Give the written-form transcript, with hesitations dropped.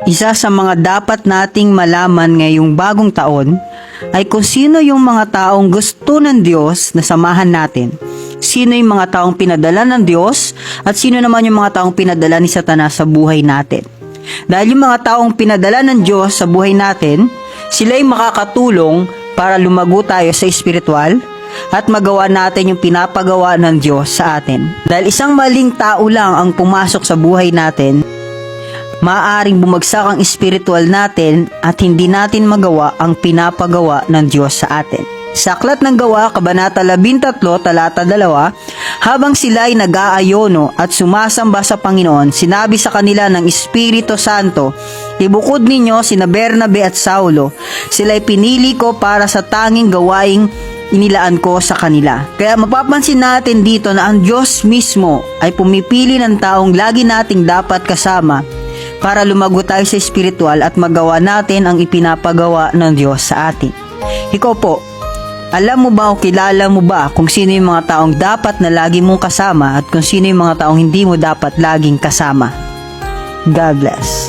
Isa sa mga dapat nating malaman ngayong bagong taon ay kung sino yung mga taong gusto ng Diyos na samahan natin. Sino yung mga taong pinadala ng Diyos at sino naman yung mga taong pinadala ni Satanas sa buhay natin. Dahil yung mga taong pinadala ng Diyos sa buhay natin, sila ay makakatulong para lumago tayo sa espiritual at magawa natin yung pinapagawa ng Diyos sa atin. Dahil isang maling tao lang ang pumasok sa buhay natin, maaaring bumagsak ang espiritual natin at hindi natin magawa ang pinapagawa ng Diyos sa atin. Sa Aklat ng Gawa, Kabanata 13, Talata 2, habang sila ay nag-aayono at sumasamba sa Panginoon, sinabi sa kanila ng Espiritu Santo, ibukod ninyo sina Bernabe at Saulo, sila ay pinili ko para sa tanging gawaing inilaan ko sa kanila. Kaya mapapansin natin dito na ang Diyos mismo ay pumipili ng taong lagi nating dapat kasama para lumago tayo sa espiritual at magawa natin ang ipinapagawa ng Diyos sa atin. Ikaw po, alam mo ba o kilala mo ba kung sino yung mga taong dapat na lagi mong kasama at kung sino yung mga taong hindi mo dapat laging kasama? God bless.